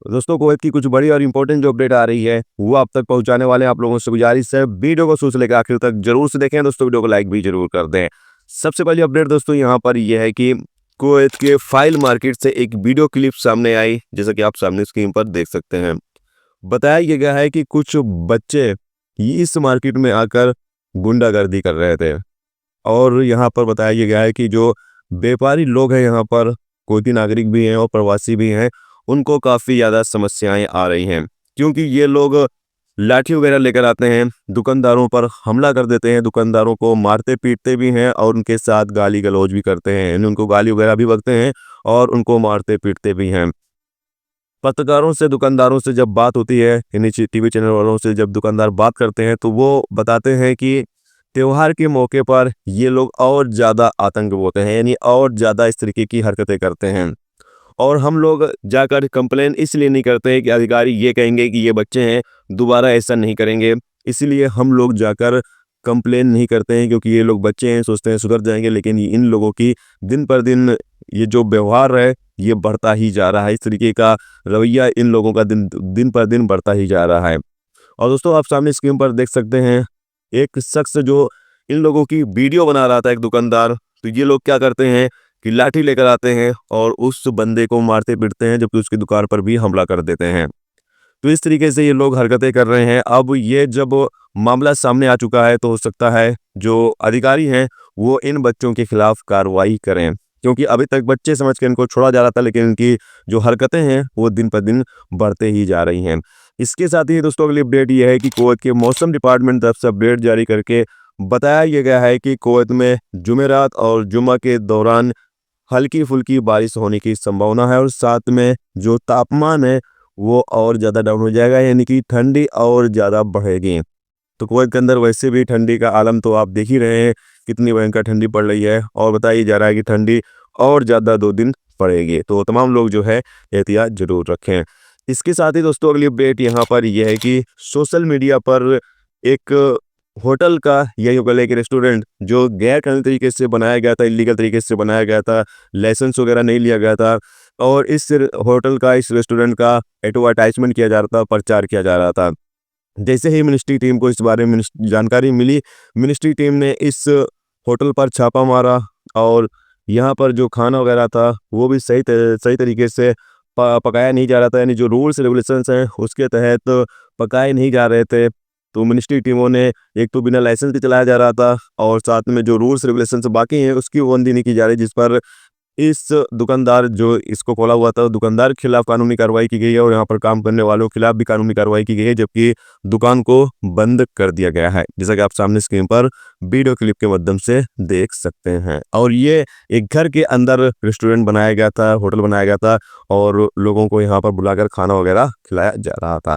दोस्तों कुवैत की कुछ बड़ी और इंपॉर्टेंट जो अपडेट आ रही है वो आप तक पहुंचाने वाले हैं। आप लोगों से गुजारिश है वीडियो को शुरू से लेकर आखिर तक जरूर से देखें। दोस्तों वीडियो को लाइक भी जरूर कर दें। सबसे पहली अपडेट दोस्तों यहाँ पर यह है कि कुवैत के फाइल मार्केट से एक वीडियो क्लिप सामने आई, जैसा कि आप सामने स्क्रीन पर देख सकते हैं। बताया ये गया है कि कुछ बच्चे इस मार्केट में आकर गुंडागर्दी कर रहे थे और यहाँ पर बताया ये गया है कि जो व्यापारी लोग हैं यहाँ पर, कुवैती नागरिक भी हैं और प्रवासी भी हैं, उनको काफ़ी ज़्यादा समस्याएं आ रही हैं क्योंकि ये लोग लाठी वगैरह लेकर आते हैं, दुकानदारों पर हमला कर देते हैं, दुकानदारों को मारते पीटते भी हैं और उनके साथ गाली गलौज भी करते हैं, यानी उनको गाली वगैरह भी बकते हैं और उनको मारते पीटते भी हैं। पत्रकारों से, दुकानदारों से जब बात होती है, यानी टीवी चैनल वालों से जब दुकानदार बात करते हैं तो वो बताते हैं कि त्योहार के मौके पर ये लोग और ज़्यादा आतंक बोते हैं, यानी और ज़्यादा इस तरीके की हरकतें करते हैं। और हम लोग जाकर कंप्लेन इसलिए नहीं करते हैं कि अधिकारी ये कहेंगे कि ये बच्चे हैं, दोबारा ऐसा नहीं करेंगे, इसीलिए हम लोग जाकर कंप्लेन नहीं करते हैं क्योंकि ये लोग बच्चे हैं, सोचते हैं सुधर जाएंगे, लेकिन इन लोगों की दिन पर दिन ये जो व्यवहार है ये बढ़ता ही जा रहा है। इस तरीके का रवैया इन लोगों का दिन दिन पर दिन बढ़ता ही जा रहा है। और दोस्तों आप सामने स्क्रीन पर देख सकते हैं एक शख्स जो इन लोगों की वीडियो बना रहा था, एक दुकानदार। तो ये लोग क्या करते हैं कि लाठी लेकर आते हैं और उस बंदे को मारते पीटते हैं, जबकि उसकी दुकान पर भी हमला कर देते हैं। तो इस तरीके से ये लोग हरकतें कर रहे हैं। अब ये जब मामला सामने आ चुका है तो हो सकता है जो अधिकारी हैं वो इन बच्चों के खिलाफ कार्रवाई करें, क्योंकि अभी तक बच्चे समझ के इनको छोड़ा जा रहा था, लेकिन इनकी जो हरकतें हैं वो दिन पर दिन बढ़ते ही जा रही हैं। इसके साथ ही दोस्तों अगली अपडेट ये है कि कुवैत के मौसम डिपार्टमेंट तरफ से अपडेट जारी करके बताया यह गया है कि कुवैत में जुमेरात और जुमा के दौरान हल्की फुल्की बारिश होने की संभावना है और साथ में जो तापमान है वो और ज़्यादा डाउन हो जाएगा, यानी कि ठंडी और ज़्यादा बढ़ेगी। तो कुवैत के अंदर वैसे भी ठंडी का आलम तो आप देख ही रहे हैं, कितनी भयंकर ठंडी पड़ रही है और बताया जा रहा है कि ठंडी और ज़्यादा 2 दिन पड़ेगी। तो तमाम लोग जो है एहतियात जरूर रखें। इसके साथ ही दोस्तों अगली अपडेट यहाँ पर यह है कि सोशल मीडिया पर एक होटल का, यही होगा एक रेस्टोरेंट जो गैर कानूनी तरीके से बनाया गया था, इलीगल तरीके से बनाया गया था, लाइसेंस वगैरह नहीं लिया गया था, और इस होटल का, इस रेस्टोरेंट का एडवर्टाइजमेंट किया जा रहा था, प्रचार किया जा रहा था। जैसे ही मिनिस्ट्री टीम को इस बारे में जानकारी मिली, मिनिस्ट्री टीम ने इस होटल पर छापा मारा और यहाँ पर जो खाना वगैरह था वो भी सही तरीके से पकाया नहीं जा रहा था, यानी जो रूल्स रेगुलेशंस हैं उसके तहत पकाए नहीं जा रहे थे। तो मिनिस्ट्री टीमों ने, एक तो बिना लाइसेंस के चलाया जा रहा था और साथ में जो रूल्स रेगुलेशंस बाकी हैं उसकी पाबंदी नहीं की जा रही, जिस पर इस दुकानदार जो इसको खोला हुआ था, दुकानदार के खिलाफ कानूनी कार्रवाई की गई है और यहाँ पर काम करने वालों के खिलाफ भी कानूनी कार्रवाई की गई है, जबकि दुकान को बंद कर दिया गया है, जैसा कि आप सामने स्क्रीन पर वीडियो क्लिप के माध्यम से देख सकते हैं। और ये एक घर के अंदर रेस्टोरेंट बनाया गया था, होटल बनाया गया था और लोगों को यहाँ पर बुलाकर खाना वगैरह खिलाया जा रहा था।